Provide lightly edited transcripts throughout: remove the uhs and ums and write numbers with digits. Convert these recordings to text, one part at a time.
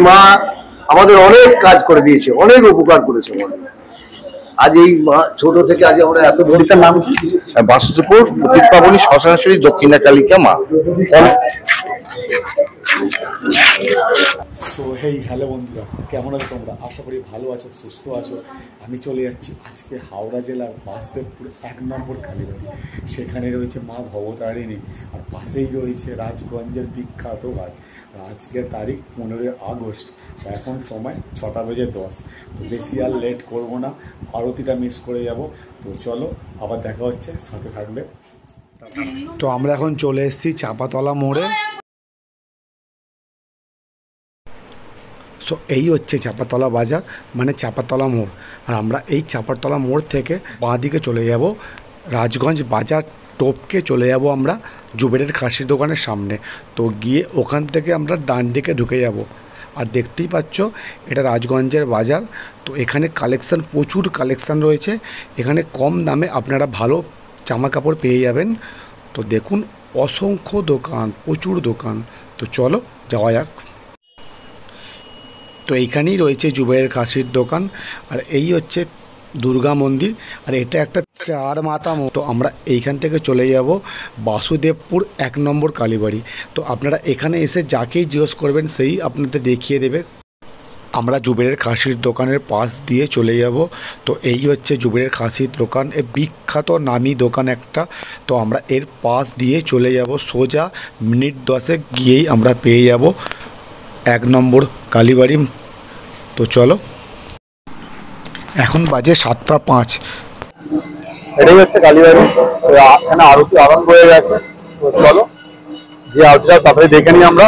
মা আমাদের অনেক কাজ করে দিয়েছে, অনেক উপকার করেছে আমাদের। আজ এই মা ছোট থেকে আজ আমরা এত মন্দিরটার নাম কি? বাসুদেবপুর প্রতিপাবনী শ্মশানেশ্বরী দক্ষিণা কালিকা মা। সো হেই হ্যালো বন্ধুরা, কেমন আছো তোমরা? আশা করি ভালো আছো, সুস্থ আছো। আমি চলে যাচ্ছি আজকে হাওড়া জেলার বাসুদেবপুর 1 নম্বর কালীবাড়ি। সেখানে রয়েছে মা ভবতারিণী, আর পাশেই রয়েছে রাজগঞ্জের বিখ্যাত ঘাট। আজকে তারিখ 15 আগস্ট, এখন সময় 6:10। তো বেশি আর লেট করবো না, আরতিটা মিস করে যাব। তো চলো আবার দেখা হচ্ছে, সাথে থাকবে। তো আমরা এখন চলে এসেছি চাপাতলা মোড়ে। সো এই হচ্ছে চাপাতলা বাজার, মানে চাপাতলা মোড়। আর আমরা এই চাপাতলা মোড় থেকে বাঁ দিকে চলে যাব রাজগঞ্জ বাজার টপকে চলে যাব আমরা জুবেরের খাসির দোকানের সামনে। তো গিয়ে ওখান থেকে আমরা ডান দিকে ঢুকে যাব। আর দেখতেই পাচ্ছ এটা রাজগঞ্জের বাজার। তো এখানে কালেকশান, প্রচুর কালেকশান রয়েছে। এখানে কম দামে আপনারা ভালো জামা কাপড় পেয়ে যাবেন। তো দেখুন অসংখ্য দোকান, প্রচুর দোকান। তো চলো যাওয়া যাক। তো এইখানেই রয়েছে জুবেরের খাসির দোকান, আর এই হচ্ছে দুর্গা মন্দির, আর এটা একটা 4 মাথা। তো আমরা এইখান থেকে চলে যাব বাসুদেবপুর 1 নম্বর কালীবাড়ি। তো আপনারা এখানে এসে যাকেই জিজ্ঞেস করবেন সেই আপনাদের দেখিয়ে দেবে। আমরা জুবেরের খাসির দোকানের পাশ দিয়ে চলে যাব। তো এই হচ্ছে জুবেরের খাসির দোকান, এ বিখ্যাত নামি দোকান একটা। তো আমরা এর পাশ দিয়ে চলে যাব, সোজা মিনিট 10 গিয়েই আমরা পেয়ে যাব 1 নম্বর কালীবাড়ি। তো চলো, এখন বাজে 7:05। এটাই হচ্ছে কালীবাড়ি। এখানে আরতি আরম্ভ হয়ে গেছে। তো চলো যে আরতিটা তারপরে দেখে নিই আমরা।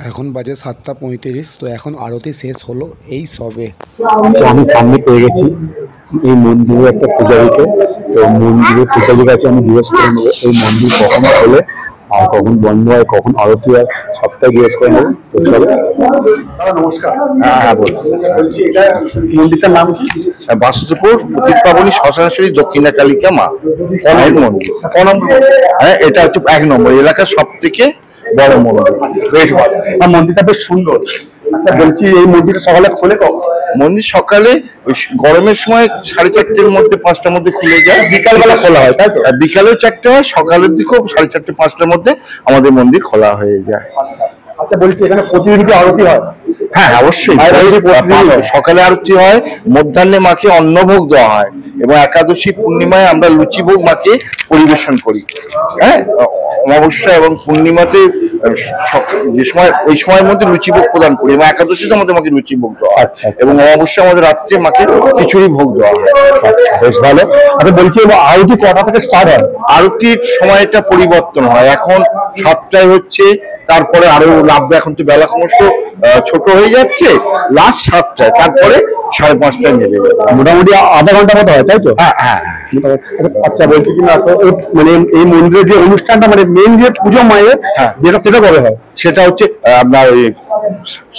এখন বাজে 7:35। তো এখন আরতি শেষ হলো এই সবে। তো আমি সামনে পেয়ে গেছি এই মন্দিরের একটা পূজারীকে। তো মন্দিরের পূজারীর কাছে আমি জিজ্ঞেস করে নেবো এই মন্দির কখন খোলে আর কখন বন্ধ হয়, কখন আরতি হয়, সবটাই জিজ্ঞেস করে নেবো। তো চলো। নমস্কার। হ্যাঁ বলছি এটা মন্দিরটার নাম কি? বাসুদেবপুর প্রতিপাবনী শ্মশানেশ্বরী দক্ষিণা কালিকা মা মন্দির। হ্যাঁ, এটা হচ্ছে 1 নম্বর এলাকার সব থেকে বড় মন্দির। বেশ ভালো, আর মন্দিরটা বেশ সুন্দর। আচ্ছা বলছি এই মন্দিরটা সকালে খোলে কখন? মন্দির সকালে গরমের সময় 4:30-র মধ্যে 5টার মধ্যে খুলে যায়, বিকালবেলা খোলা হয় তাই তো? বিকালেও 4টে হয়, সকালের দিকেও 4:30-5টার মধ্যে আমাদের মন্দির খোলা হয়ে যায়। আচ্ছা বলছি এখানে প্রতিদিন কি আরতি হয়? হ্যাঁ অবশ্যই। সকালে আরতি হয়, মধ্যাহ্নে মাকে অন্নভোগ দেওয়া হয় এবং একাদশী পূর্ণিমায় আমরা লুচিভোগ মাকে পরিবেশন করি। হ্যাঁ, অমাবস্যা এবং পূর্ণিমাতে যে সময় ওই সময়ের মধ্যে লুচিভোগ প্রদান করি এবং একাদশীতে আমাদের মাকে লুচিভোগ দেওয়া হয়। আচ্ছা। এবং অমাবস্যা আমাদের রাত্রে মাকে খিচুড়ি ভোগ দেওয়া হয়। আচ্ছা, বেশ ভালো। আচ্ছা বলছি, আরতি কটা থেকে স্টার্ট হয়? আরতির সময়টা পরিবর্তন হয়, এখন 7টায় হচ্ছে, তারপরে আরো লাভবে, এখন তো বেলা ক্রমশ ছোট হয়ে যাচ্ছে, লাস্ট 7টায়, তারপরে 5:30টায় নেবে যাবে। মোটামুটি আধা ঘন্টা মতো হয়, তাই তো? হ্যাঁ হ্যাঁ। আচ্ছা বলছি কি না, তো মানে এই মন্দিরের যে অনুষ্ঠানটা, মানে মেন যে পুজো মায়ের, হ্যাঁ, যেটা সেটা কবে হয়? সেটা হচ্ছে আপনার ওই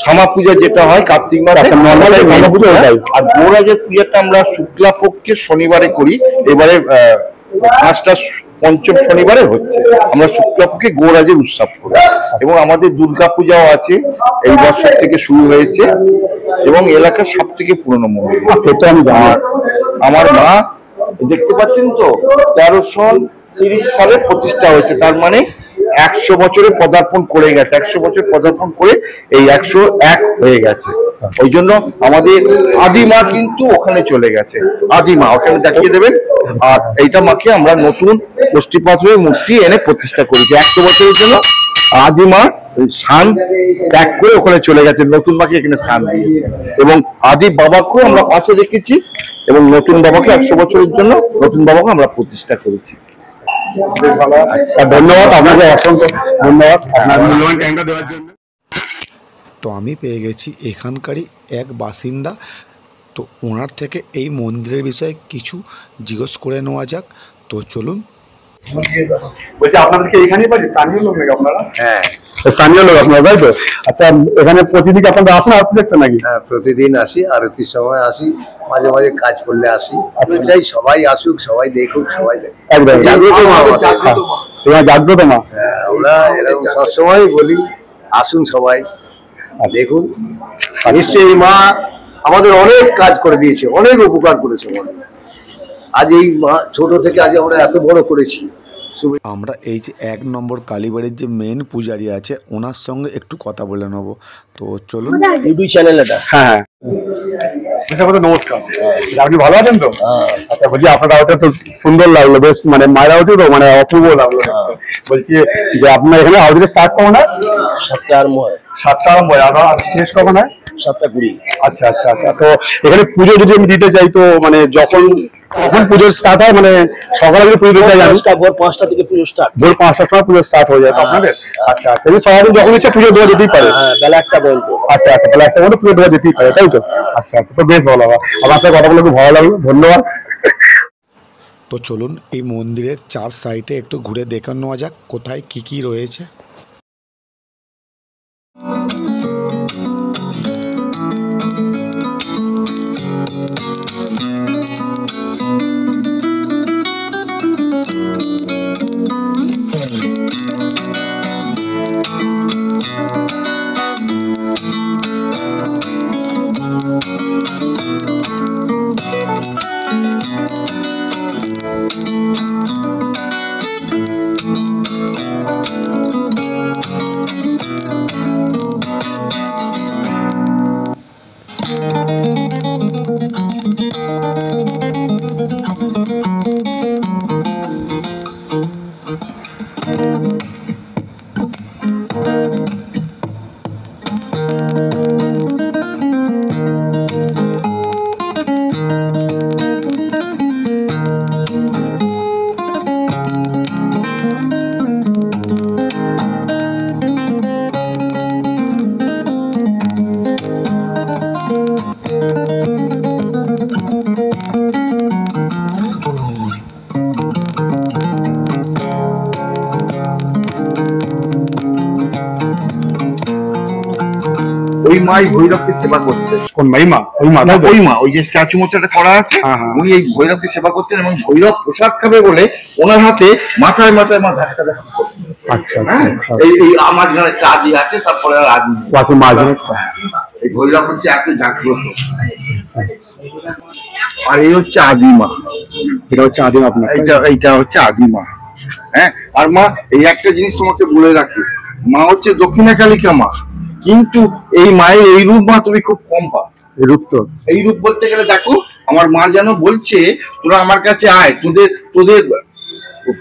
শ্যামা পূজা, যেটা হয় কার্তিক মাসে। আচ্ছা, নর্মাল শ্যামা পুজো ওটাই। আর গৌরাজের পূজাটা আমরা শুক্লা পক্ষের শনিবারে করি। এবারে 5টা পঞ্চম শনিবারে হচ্ছে, আমরা শুক্লাপক্ষে গৌরাজের উৎসব করি। এবং আমাদের দুর্গা পূজাও আছে, এই বছর থেকে শুরু হয়েছে এবং এলাকার সব থেকে পুরনো মন্দির। সেটা আমি জানি। আমার মা দেখতে পাচ্ছেন তো, 1330 সালে প্রতিষ্ঠা হয়েছে, তার মানে 100 বছরে পদার্পণ করে গেছে। 100 বছর পদার্পণ করে এই 101 হয়ে গেছে। ওই জন্য আমাদের আদিমা কিন্তু ওখানে চলে গেছে, আদিমা ওখানে দেখিয়ে দেবেন। আর এইটা মাকে আমরা নতুন কষ্টি পাথরের মূর্তি এনে প্রতিষ্ঠা করেছি 100 বছরের জন্য। আদিমা স্নান ত্যাগ করে ওখানে চলে গেছে, নতুন মাকে এখানে স্নান দিয়েছে। এবং আদি বাবাকেও আমরা পাশে রেখেছি এবং নতুন বাবাকে 100 বছরের জন্য নতুন বাবাকে আমরা প্রতিষ্ঠা করেছি। ধন্যবাদ আপনাকে, অসংখ্য ধন্যবাদ আপনার মূল্যবান টাইমটা দেওয়ার জন্য। তো আমি পেয়ে গেছি এখানকারই এক বাসিন্দা, তো ওনার থেকে এই মন্দিরের বিষয়ে কিছু জিজ্ঞেস করে নেওয়া যাক। তো চলুন। বলছি আপনাদেরকে এখানেই বাড়ি, স্থানীয় লোক নাকি আপনারা? হ্যাঁ, স্থানীয় লোক আপনারা, তাই তো? আচ্ছা, এখানে প্রতিদিন আপনারা আসেন আরতি দেখতে নাকি? হ্যাঁ, প্রতিদিন আসি, আরতির সময় আসি, মাঝে মাঝে কাজ করলে আসি। আমি চাই সবাই আসুক, সবাই দেখুক, সবাই দেখুক। একদম জাগ্রত মা আমাদের। জাগ্রত মা। হ্যাঁ, আমরা এরকম সবসময় বলি, আসুন সবাই দেখুন। নিশ্চয়ই মা আমাদের অনেক কাজ করে দিয়েছে, অনেক উপকার করেছে আমাদের। আজ এই মা ছোট থেকে আজ আমরা এত বড় করেছি। আমরা এই যে 1 নম্বর কালীবাড়ির যে মেন পূজারি আছে, ওনার সঙ্গে একটু কথা বলে নেব। তো চলুন। ইউটিউব চ্যানেল এটা। হ্যাঁ, নমস্কার। আপনি ভালো আছেন তো? আচ্ছা, বলছি আপনার আউটটা তো সুন্দর লাগলো, বেশ মানে মায়ের আউটে তো মানে অপূর্ব লাগলো। বলছি যে আপনার এখানে আউটটা স্টার্ট কখন হয়? 7টা আরম্ভ হয়। 7টা আরম্ভ হয়, আর শেষ কখন হয়? 7টা 20। আচ্ছা আচ্ছা আচ্ছা। তো এখানে পুজো যদি আমি দিতে চাই, তো মানে কখন পুজো স্টার্ট হয়? মানে সকালে যদি পুজো দিতে চাই আমি, ভোর 5টা থেকে পুজো স্টার্ট। ভোর 5টার সময় পুজো স্টার্ট হয়ে যায় তো আপনাদের? আচ্ছা আচ্ছা, সারাদিন যখন ইচ্ছা পুজো দেওয়া যেতেই পারে? হ্যাঁ, বেলা 1টা পর্যন্ত। আচ্ছা আচ্ছা, তাহলে একটা মধ্যে পুজো দেওয়া যেতেই পারে, তাই তো? আচ্ছা আচ্ছা, তো বেশ ভালো। আমার সাথে কথা বলে খুব ভালো লাগলো, ধন্যবাদ। তো চলুন এই মন্দিরের 4 সাইডে একটু ঘুরে দেখে নেওয়া যাক কোথায় কি কি রয়েছে। ওই মাই ভৈরবকে সেবা করতেন। কোন মাইমা? ওই মা? ওই মা, ওই যে স্ট্যাচু মতোটা করা আছে, হ্যাঁ, হ্যাঁ। উনি এই ভৈরবকে সেবা করতেন এবং ভৈরব প্রসাদ খাবে বলে ওনার হাতে মাথায় মাথায় মা ধাক্কা ধাক্কা করতেন। আচ্ছা হ্যাঁ, এই আমার ঘরে চা দিয়ে আছে, তারপরে আর আদি আচ্ছা, মাঝে এই ভৈরব হচ্ছে এত জাগ্রত। আর এই হচ্ছে আদিমা, এটা হচ্ছে আদিম আপনার? এইটা হচ্ছে আদিমা। হ্যাঁ, আর মা এই একটা জিনিস তোমাকে বলে রাখি, মা হচ্ছে দক্ষিণা কালিকা মা। কিন্তু এই মায়ের এই রূপ মা তুমি খুব কম পাও। রূপ তো এই রূপ বলতে গেলে দেখো আমার মা যেন বলছে তোরা আমার কাছে আয়, তোদের তোদের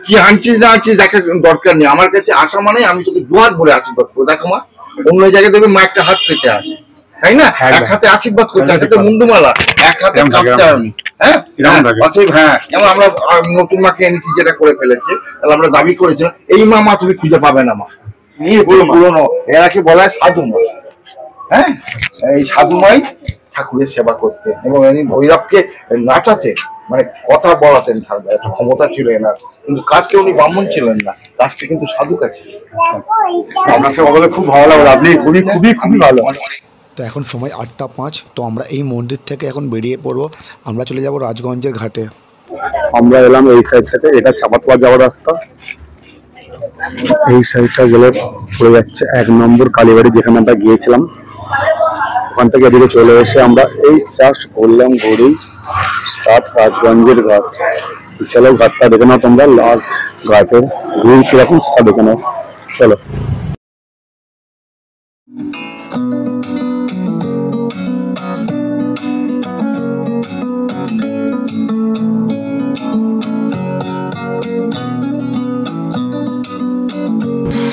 কি আনছিস না আনছিস দেখার দরকার নেই, আমার কাছে আসা মানে আমি তোকে দুহাত ভরে আশীর্বাদ করবো। দেখো মা অন্য জায়গায় দেখবে মা একটা হাত পেতে আসে, তাই না? এক হাতে আশীর্বাদ করতে, এক হাতে মুন্ডুমালা, এক হাতে কাঁপতে আমি। হ্যাঁ অতএব হ্যাঁ, যেমন আমরা নতুন মাকে এনেছি যেটা করে ফেলেছে, তাহলে আমরা দাবি করেছিলাম এই মা তুমি খুঁজে পাবে না মা, নিয়ে পুরোনো এরাকে বলা হয় সাধু মা। হ্যাঁ, এই সাধু মাই ঠাকুরের সেবা করতে এবং ইনি ভৈরবকে নাচাতে, মানে কথা বলাতেন, এত ক্ষমতা ছিল এনার, কিন্তু কাজকে উনি ব্রাহ্মণ ছিলেন না, কাজটা কিন্তু সাধু কাছে। আপনার সাথে বলে খুব ভালো লাগলো, আপনি খুবই খুবই খুবই ভালো। তো এখন সময় 8টা 5। তো আমরা এই মন্দির থেকে এখন বেরিয়ে পড়বো, আমরা চলে যাব রাজগঞ্জের ঘাটে। আমরা এলাম এই সাইড থেকে, এটা চাপাতপাড় যাওয়ার রাস্তা। এই সাইডটা গেলে পড়ে যাচ্ছে 1 নম্বর কালীবাড়ি, যেখানে আমরা গিয়েছিলাম। ওখান থেকে এদিকে চলে এসে আমরা এই জাস্ট ঘুরলাম, ঘুরি স্টার্ট রাজগঞ্জের ঘাট। চলো ঘাটটা দেখে নাও তোমরা, লাল ঘাটের ভিউ কিরকম সেটা দেখে নাও, চলো।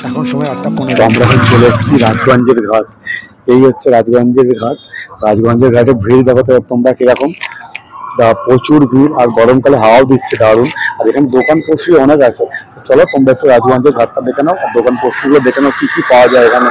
এখন সময় 8টা 15। তো আমরা এখন চলে এসেছি রাজগঞ্জের ঘাট। এই হচ্ছে রাজগঞ্জের ঘাট। রাজগঞ্জের ঘাটে ভিড় দেখো তো তোমরা কিরকম, প্রচুর ভিড়, আর গরমকালে হাওয়াও দিচ্ছে দারুণ, আর এখানে দোকান পশু অনেক আছে। চলো তোমরা একটু রাজগঞ্জের ঘাটটা দেখে নাও, আর দোকান পশুগুলো দেখে নাও কি কি পাওয়া যায় এখানে।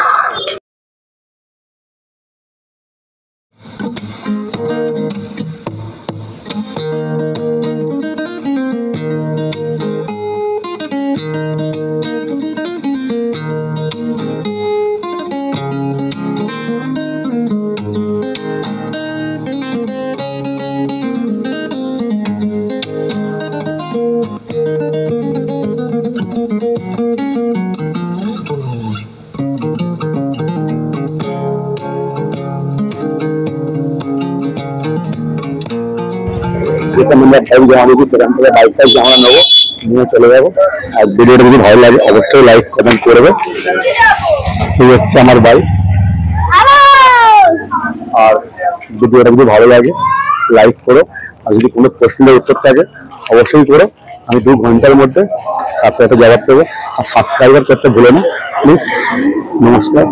যেখানে আমরা বাইক জমা দিচ্ছি সেখান থেকে বাইকটা আমরা নেবো, নিয়ে চলে যাবো। আর ভিডিওটা যদি ভালো লাগে অবশ্যই লাইক কমেন্ট করবে। এই হচ্ছে আমার বাইক। আর ভিডিওটা যদি ভালো লাগে লাইক করো, আর যদি কোনো প্রশ্নের উত্তর থাকে অবশ্যই করো, আমি 2 ঘন্টার মধ্যে সাথে জবাব দেবো। আর সাবস্ক্রাইবার করতে ভুলো না প্লিজ। নমস্কার।